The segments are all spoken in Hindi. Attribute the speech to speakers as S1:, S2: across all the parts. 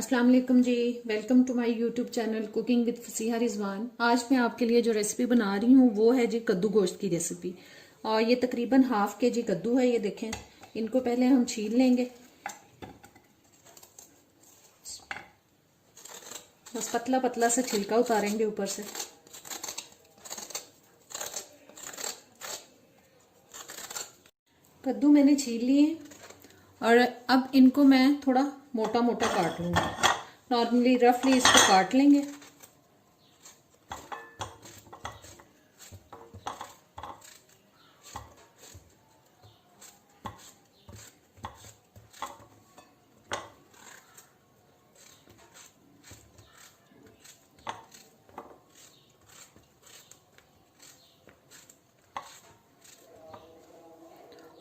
S1: अस्सलाम वालेकुम जी। Welcome to my YouTube channel cooking with Fasiha Rizwan. आज मैं आपके लिए जो रेसिपी बना रही हूँ वो है जी कद्दू गोश्त की रेसिपी। और ये तकरीबन हाफ के जी कद्दू है। ये देखें, इनको पहले हम छील लेंगे। बस पतला पतला सा छिलका उतारेंगे ऊपर से। कद्दू मैंने छील लिए और अब इनको मैं थोड़ा मोटा मोटा काट लूँगी। नॉर्मली रफली इसको काट लेंगे।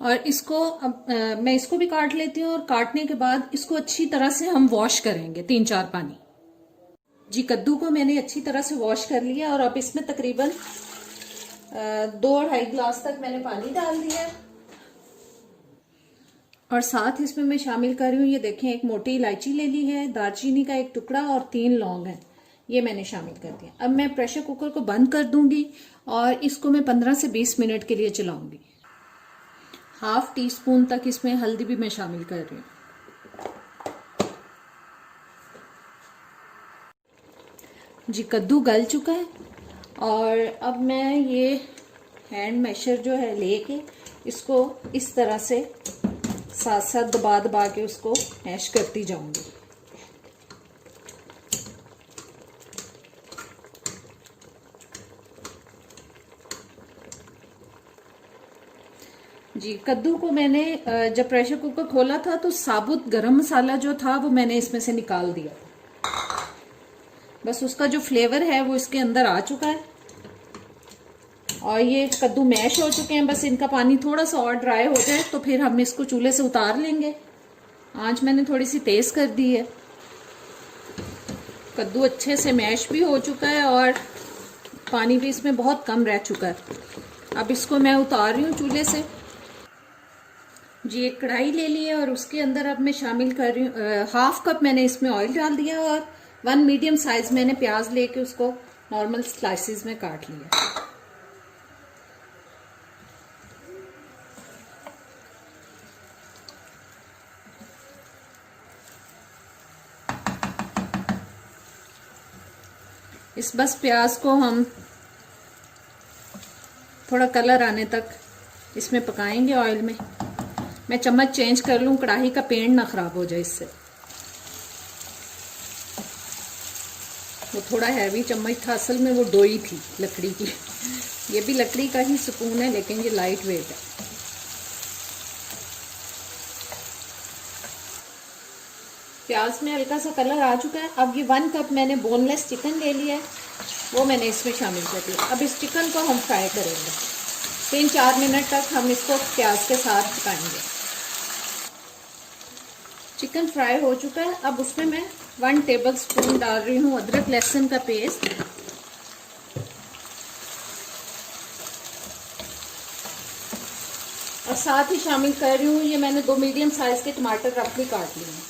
S1: और इसको अब मैं इसको भी काट लेती हूँ और काटने के बाद इसको अच्छी तरह से हम वॉश करेंगे 3-4 पानी। जी कद्दू को मैंने अच्छी तरह से वॉश कर लिया और अब इसमें तकरीबन 2-2.5 गिलास तक मैंने पानी डाल दिया। और साथ इसमें मैं शामिल कर रही हूँ, ये देखें, एक मोटी इलायची ले ली है, दालचीनी का एक टुकड़ा और 3 लौंग है, ये मैंने शामिल कर दिया। अब मैं प्रेशर कुकर को बंद कर दूंगी और इसको मैं 15 से 20 मिनट के लिए चलाऊंगी। हाफ टी स्पून तक इसमें हल्दी भी मैं शामिल कर रही हूँ। जी कद्दू गल चुका है और अब मैं ये हैंड मैशर जो है लेके इसको इस तरह से साथ साथ दबा दबा के उसको मैश करती जाऊंगी। जी कद्दू को मैंने जब प्रेशर कुकर खोला था तो साबुत गरम मसाला जो था वो मैंने इसमें से निकाल दिया। बस उसका जो फ्लेवर है वो इसके अंदर आ चुका है और ये कद्दू मैश हो चुके हैं। बस इनका पानी थोड़ा सा और ड्राई हो जाए तो फिर हम इसको चूल्हे से उतार लेंगे। आंच मैंने थोड़ी सी तेज कर दी है। कद्दू अच्छे से मैश भी हो चुका है और पानी भी इसमें बहुत कम रह चुका है। अब इसको मैं उतार रही हूँ चूल्हे से। जी एक कढ़ाई ले ली है और उसके अंदर अब मैं शामिल कर रही हूँ, हाफ कप मैंने इसमें ऑयल डाल दिया और 1 मीडियम साइज मैंने प्याज लेके उसको नॉर्मल स्लाइसेस में काट लिया। इस बस प्याज को हम थोड़ा कलर आने तक इसमें पकाएंगे ऑयल में। मैं चम्मच चेंज कर लूं, कढ़ाई का पेंट ना खराब हो जाए इससे। वो थोड़ा हैवी चम्मच था, असल में वो डोई थी लकड़ी की। ये भी लकड़ी का ही स्पून है लेकिन ये लाइट वेट है। प्याज में हल्का सा कलर आ चुका है। अब ये 1 कप मैंने बोनलेस चिकन ले लिया है, वो मैंने इसमें शामिल कर दिया। अब इस चिकन को हम फ्राई करेंगे। 3-4 मिनट तक हम इसको प्याज के साथ पकाएंगे। चिकन फ्राई हो चुका है। अब उसमें मैं 1 टेबल स्पून डाल रही हूँ अदरक लहसुन का पेस्ट और साथ ही शामिल कर रही हूँ, ये मैंने 2 मीडियम साइज के टमाटर रफली काट लिए हैं।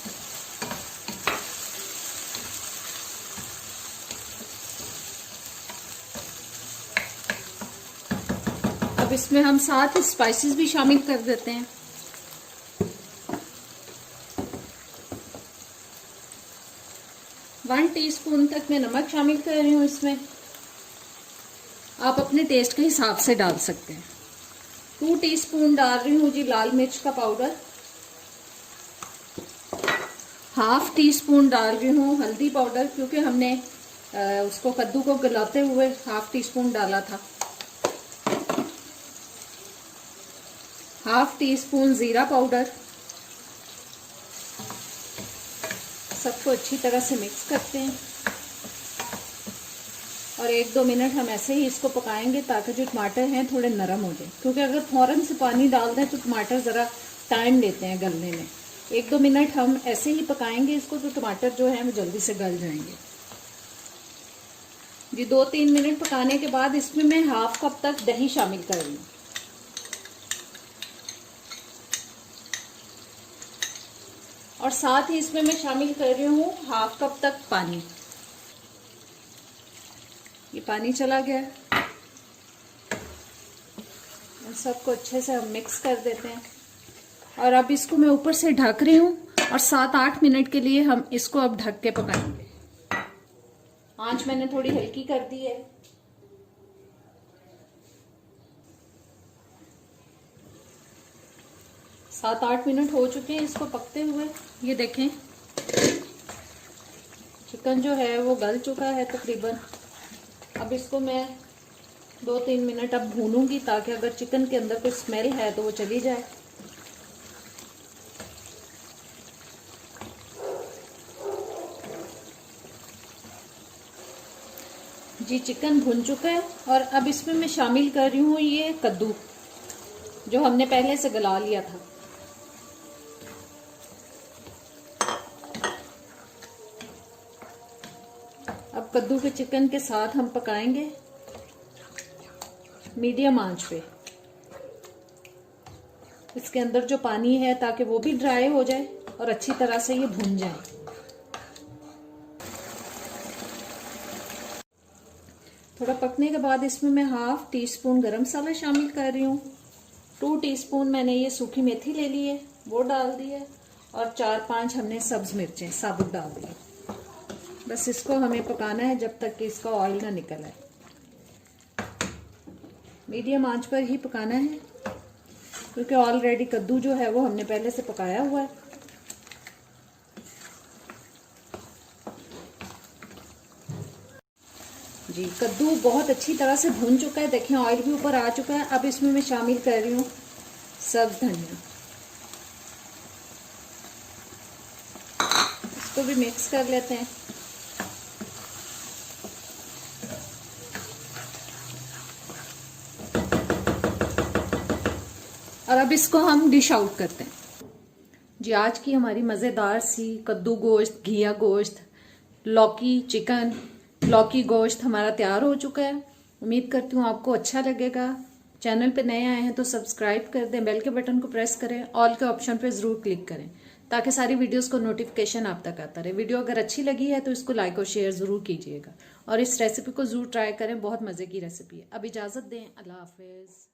S1: अब इसमें हम साथ ही स्पाइसेस भी शामिल कर देते हैं। वन टीस्पून तक मैं नमक शामिल कर रही हूँ इसमें। आप अपने टेस्ट के हिसाब से डाल सकते हैं। 2 टीस्पून डाल रही हूँ जी लाल मिर्च का पाउडर। हाफ टी स्पून डाल रही हूँ हल्दी पाउडर, क्योंकि हमने उसको कद्दू को गलाते हुए हाफ टी स्पून डाला था। हाफ टी स्पून जीरा पाउडर। सबको अच्छी तरह से मिक्स करते हैं और 1-2 मिनट हम ऐसे ही इसको पकाएंगे ताकि जो टमाटर हैं थोड़े नरम हो जाए, क्योंकि अगर फौरन से पानी डाल दें तो टमाटर ज़रा टाइम लेते हैं गलने में। 1-2 मिनट हम ऐसे ही पकाएंगे इसको तो टमाटर जो है वो जल्दी से गल जाएंगे। जी 2-3 मिनट पकाने के बाद इसमें मैं हाफ कप तक दही शामिल कर रही हूँ। और साथ ही इसमें मैं शामिल कर रही हूँ हाफ कप तक पानी। ये पानी चला गया। सबको अच्छे से हम मिक्स कर देते हैं और अब इसको मैं ऊपर से ढक रही हूँ और 7-8 मिनट के लिए हम इसको अब ढक के पकाएंगे। आंच मैंने थोड़ी हल्की कर दी है। सात 8 मिनट हो चुके हैं इसको पकते हुए। ये देखें चिकन जो है वो गल चुका है तकरीबन। अब इसको मैं 2-3 मिनट अब भूनूंगी ताकि अगर चिकन के अंदर कोई स्मेल है तो वो चली जाए। जी चिकन भुन चुका है और अब इसमें मैं शामिल कर रही हूँ ये कद्दू जो हमने पहले से गला लिया था। अब कद्दू के चिकन के साथ हम पकाएंगे मीडियम आंच पे। इसके अंदर जो पानी है ताकि वो भी ड्राई हो जाए और अच्छी तरह से ये भुन जाए। थोड़ा पकने के बाद इसमें मैं हाफ टी स्पून गरम मसाला शामिल कर रही हूँ। 2 टीस्पून मैंने ये सूखी मेथी ले ली है वो डाल दी है और 4-5 हमने सब्ज मिर्चें साबुत डाल दी। बस इसको हमें पकाना है जब तक कि इसका ऑयल ना निकल आए। मीडियम आंच पर ही पकाना है क्योंकि ऑलरेडी कद्दू जो है वो हमने पहले से पकाया हुआ है। जी कद्दू बहुत अच्छी तरह से भून चुका है। देखें ऑयल भी ऊपर आ चुका है। अब इसमें मैं शामिल कर रही हूँ सब्ज धनिया। इसको भी मिक्स कर लेते हैं। और अब इसको हम डिश आउट करते हैं। जी आज की हमारी मज़ेदार सी कद्दू गोश्त, घिया गोश्त, लौकी चिकन, लौकी गोश्त हमारा तैयार हो चुका है। उम्मीद करती हूँ आपको अच्छा लगेगा। चैनल पे नए आए हैं तो सब्सक्राइब कर दें, बेल के बटन को प्रेस करें, ऑल के ऑप्शन पे ज़रूर क्लिक करें ताकि सारी वीडियोस को नोटिफिकेशन आप तक आता रहे। वीडियो अगर अच्छी लगी है तो इसको लाइक और शेयर ज़रूर कीजिएगा और इस रेसिपी को ज़रूर ट्राई करें। बहुत मज़े की रेसिपी है। अब इजाज़त दें। अल्लाह हाफिज़।